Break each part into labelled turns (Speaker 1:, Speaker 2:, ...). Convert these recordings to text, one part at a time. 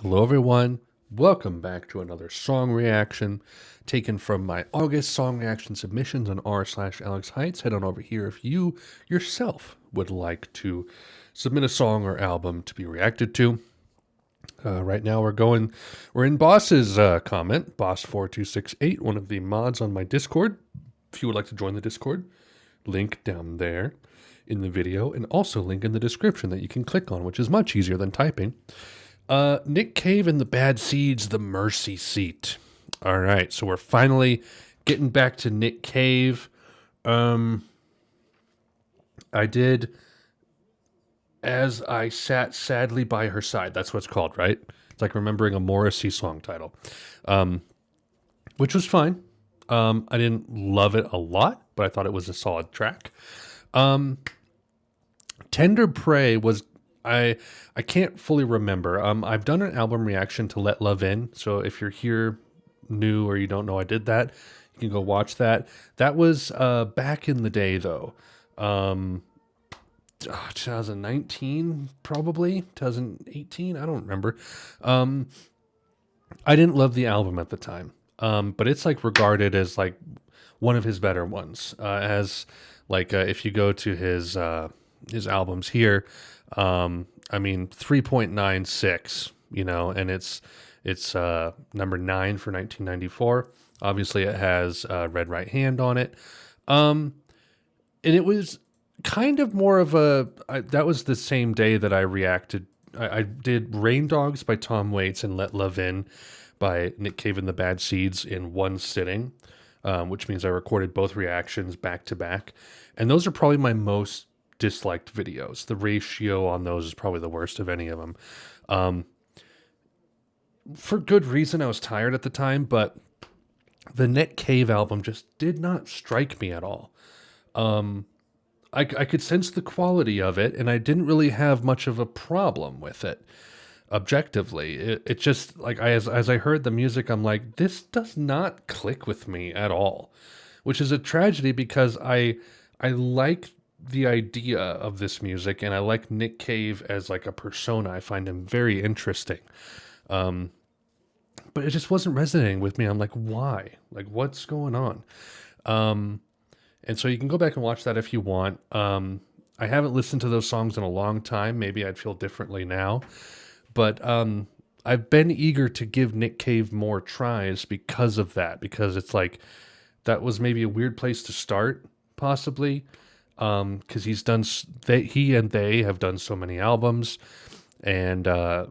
Speaker 1: Hello, everyone. Welcome back to another song reaction taken from my August song reaction submissions on r/Alex Heights. Head on over here if you yourself would like to submit a song or album to be reacted to. Right now we're in Boss's comment, Boss4268, one of the mods on my Discord. If you would like to join the Discord, link down there in the video, and also link in the description that you can click on, which is much easier than typing. Nick Cave and the Bad Seeds, The Mercy Seat. All right, so we're finally getting back to Nick Cave. I did As I Sat Sadly by Her Side. That's what it's called, right? It's like remembering a Morrissey song title, which was fine. I didn't love it a lot, but I thought it was a solid track. Tender Prey was I can't fully remember. I've done an album reaction to Let Love In, so if you're here new or you don't know I did that, you can go watch that. That was back in the day though. 2019 probably, 2018, I don't remember. I didn't love the album at the time. But it's like regarded as like one of his better ones. As like if you go to his albums here, I mean 3.96, you know, and it's number 9 for 1994. Obviously, it has Red Right Hand on it, and it was kind of more of that was the same day that I reacted. I did Rain Dogs by Tom Waits and Let Love In by Nick Cave and the Bad Seeds in one sitting, which means I recorded both reactions back to back, and those are probably my most disliked videos. The ratio on those is probably the worst of any of them. For good reason, I was tired at the time, but the Nick Cave album just did not strike me at all. I could sense the quality of it, and I didn't really have much of a problem with it. Objectively, it just like as I heard the music, I'm like, this does not click with me at all, which is a tragedy because I like the idea of this music, and I like Nick Cave as like a persona. I find him very interesting, but it just wasn't resonating with me. I'm like, why? Like, what's going on? And so you can go back and watch that if you want. I haven't listened to those songs in a long time. Maybe I'd feel differently now, but I've been eager to give Nick Cave more tries because of that. Because it's like that was maybe a weird place to start, possibly. Because he and they have done so many albums, and I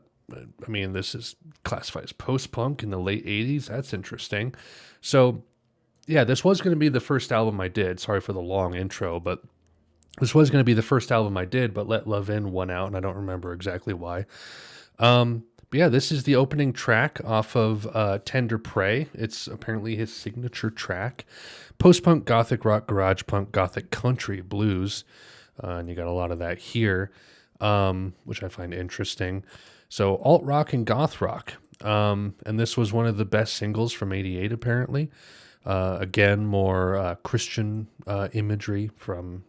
Speaker 1: mean, this is classified as post-punk in the late 80s. That's interesting. So yeah, this was going to be the first album I did. Sorry for the long intro, but this was going to be the first album I did, but Let Love In won out, and I don't remember exactly why. But yeah, this is the opening track off of Tender Prey. It's apparently his signature track. Post-punk, gothic rock, garage punk, gothic country, blues. And you got a lot of that here, which I find interesting. So alt-rock and goth rock. And this was one of the best singles from '88, apparently. Again, more Christian imagery from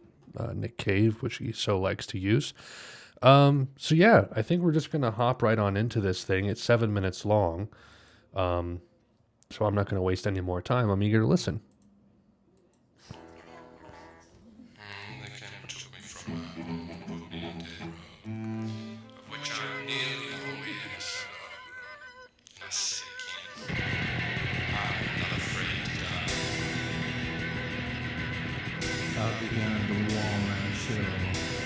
Speaker 1: Nick Cave, which he so likes to use. So yeah, I think we're just going to hop right on into this thing. It's 7 minutes long. So I'm not going to waste any more time. I'm eager to listen.
Speaker 2: I began to warm and chill.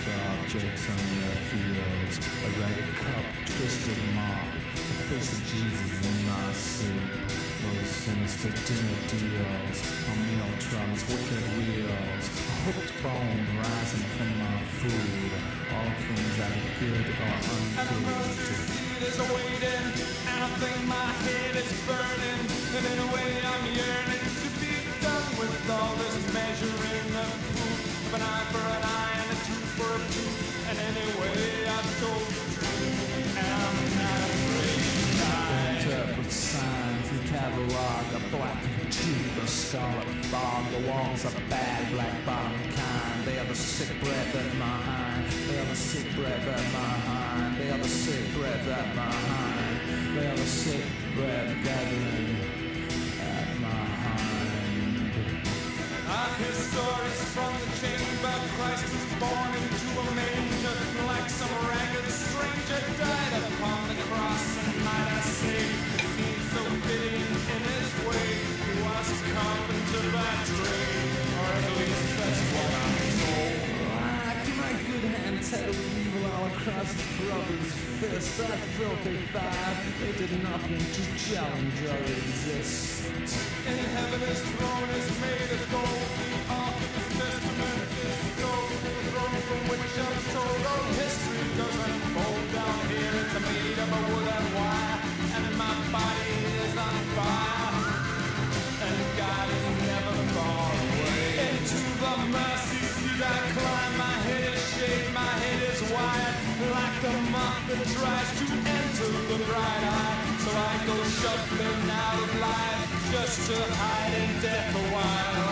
Speaker 2: The objects on your fields. A ragged cup, twisted mop. The face of Jesus in my soup. Those sinister dinner deals. On meal trucks, wicked wheels. A hooked bone rising from my food. All things that are good or ungood. And the mercy seat is waiting. And I think my head is burning. And in a way I'm yearning to be done with all this measuring of proof. An eye for an eye and a tooth for a tooth. And anyway, I've told the truth, and I'm not afraid to die. Interpret signs, the catalog, a black tooth, a scarlet fog. The walls are bad, black bottom kind. They are the sick breath of my hind. They are the sick breath of my hind. They are the sick breath of my hind. sick bread gathering at my hind.
Speaker 3: I hear stories from the chamber. Christ was born into a manger, like some ragged stranger died upon the cross. And might I say, it seems so fitting in his way. He was a carpenter by trade, or at least that's what I'm told.
Speaker 2: Like my good hand tattled evil all across his brother's fist. That filthy five, they did nothing to challenge or resist.
Speaker 3: In heaven his throne is made of gold. The ark of his testament is gold. The throne from which I'm told all history doesn't unfold down here. It's made of a wood and wire, and my body is on fire. And God is never far away. Into the mercy seat I climb. My head is shaved, my head is wide, like a moth that tries to enter the bright eye. So I go shuffling out of life, just to hide in death a while.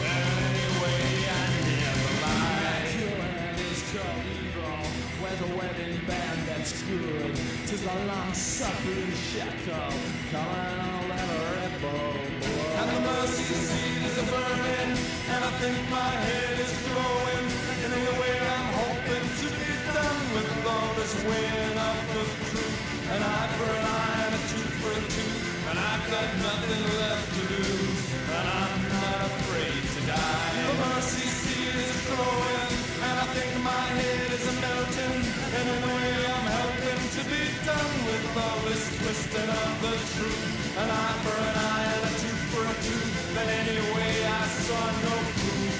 Speaker 3: Anyway, I never lie.
Speaker 2: Killing is called evil. Where's a wedding band that's good? 'Tis the long-suffering shackle calling all that rebel blood.
Speaker 3: And the mercy seat is a-burning, and I think my head is glowing. Anyway, I'm hoping to be done with all this weighing up of truth. An eye for an eye and a tooth for a tooth, and I've got nothing left to lose, and I'm not afraid to die. The mercy seat is glowing, and I think my head is a-melting. And anyway, I'm helping to be done with all this twisting of the truth. An eye for an eye and a tooth for a tooth, but anyway, I saw no proof,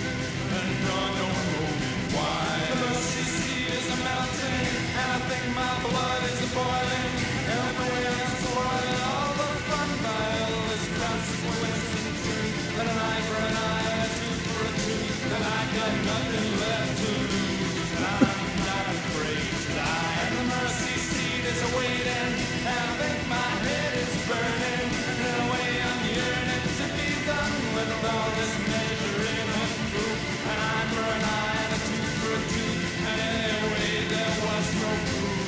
Speaker 3: and no hold me why. The mercy seat is a-melting, and I think my blood is a-boiling. And the way I'm spoiling all the fun by all this consequence and truth. And an eye for an eye and a tooth for a tooth, and I got nothing left to lose, and I'm not afraid to die. And the mercy seat is a-waiting, and I think my head is burning. And in a way I'm yearning to be done with all this measuring of proof. An eye for an eye and a tooth for a tooth, and anyway there was no proof,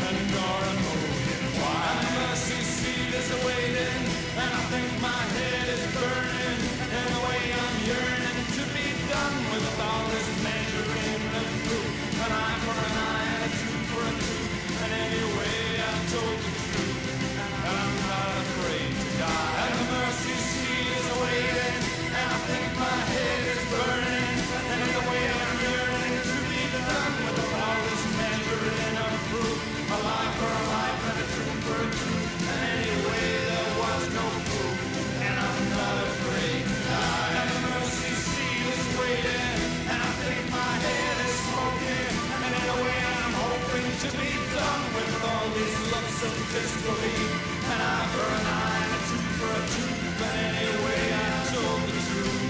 Speaker 3: and nor a motive why. And the mercy seat is a-waiting, and I think my head is burning. In a way I'm yearning to be done with all this measuring of proof. An eye for an eye and a tooth for a tooth, and anyway I've told the truth, and I'm not afraid to die. And the mercy seat is a-waiting, and I think my head is burning. And in a way I'm yearning to be done with all this measuring of proof. A life for a life and a truth for a truth, and anyway there was no proof, and I'm not afraid to die. And the mercy seat is waiting, and I think my head is smoking. And in a way I'm hoping to be done with all these looks of disbelief. An eye for an eye and a tooth for a tooth, but anyway I told the truth,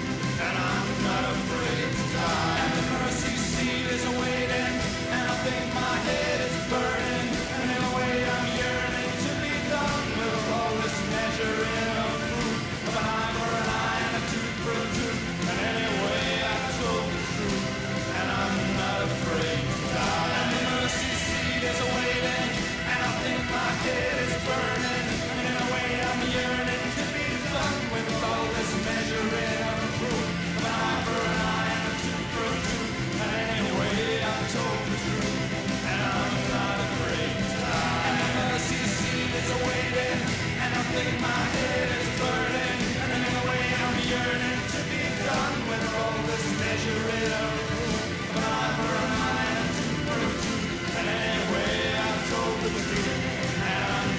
Speaker 3: and I'm not afraid to die. And the mercy seat is waiting, and I think my head is burning. And in a way I'm yearning to be done with all this measuring of proof. Of an eye for an eye and a tooth for a tooth, and anyway I told the truth, and I'm not afraid to die. And the mercy seat is waiting, and I think my head is burning. And in a way I'm yearning to be done with all this measuring of proof. Of an eye for an eye and a tooth for a tooth, and anyway I told the truth, and I'm not afraid to die. And the mercy seat is waiting, and I think my head is burning. And in a way I'm yearning to be done with all this measuring of proof. Of an eye for an eye and a tooth for a tooth, and anyway I told the truth, and I'm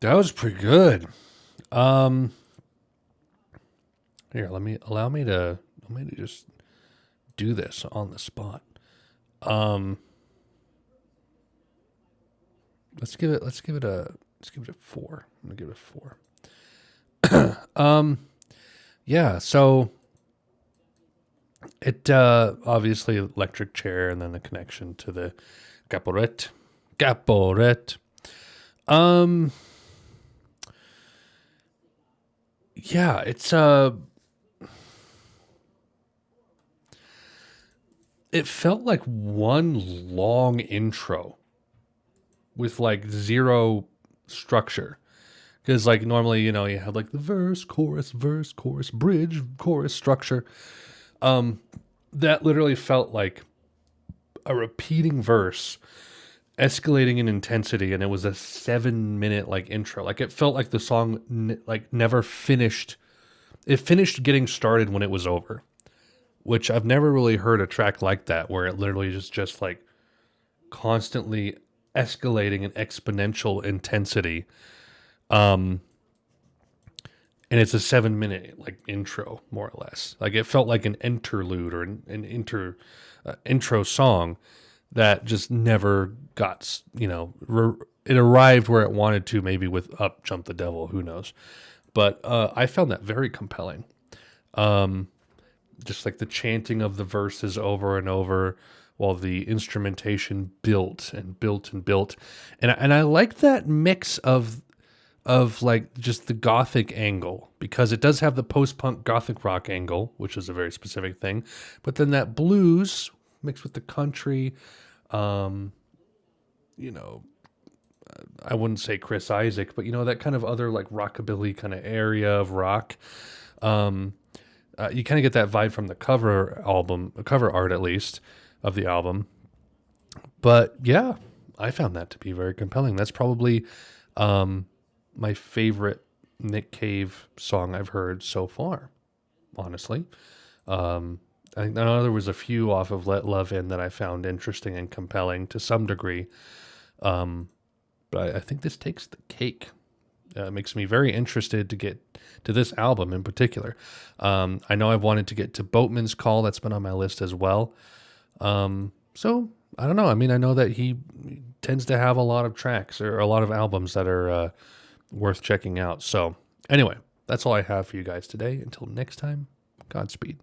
Speaker 1: That was pretty good. Um, Here, allow me to just do this on the spot. Um, let's give it a 4. I'm gonna give it a 4. Yeah. So it obviously electric chair, and then the connection to the caporet, caporet. Um, yeah, it felt like one long intro with like zero structure. Because like normally, you have like the verse, chorus, bridge, chorus structure. That literally felt like a repeating verse escalating in intensity, and it was a 7-minute like intro. Like it felt like the song like never finished. It finished getting started when it was over, which I've never really heard a track like that, where it literally is just like constantly escalating in exponential intensity. Um, and it's a 7-minute like intro, more or less. Like it felt like an interlude or an intro song that just never got, it arrived where it wanted to, maybe with Up Jump the Devil, who knows. But I found that very compelling. Just like the chanting of the verses over and over while the instrumentation built and built and built. And I like that mix of like just the gothic angle, because it does have the post-punk gothic rock angle, which is a very specific thing, but then that blues mixed with the country, you know I wouldn't say Chris Isaac, but that kind of other like rockabilly kind of area of rock. um you kind of get that vibe from the cover art at least, of the album. But yeah, I found that to be very compelling. That's probably my favorite Nick Cave song I've heard so far, honestly. I know there was a few off of Let Love In that I found interesting and compelling to some degree. But I think this takes the cake. It makes me very interested to get to this album in particular. I know I've wanted to get to Boatman's Call. That's been on my list as well. So I don't know. I mean, I know that he tends to have a lot of tracks or a lot of albums that are worth checking out. So anyway, that's all I have for you guys today. Until next time, Godspeed.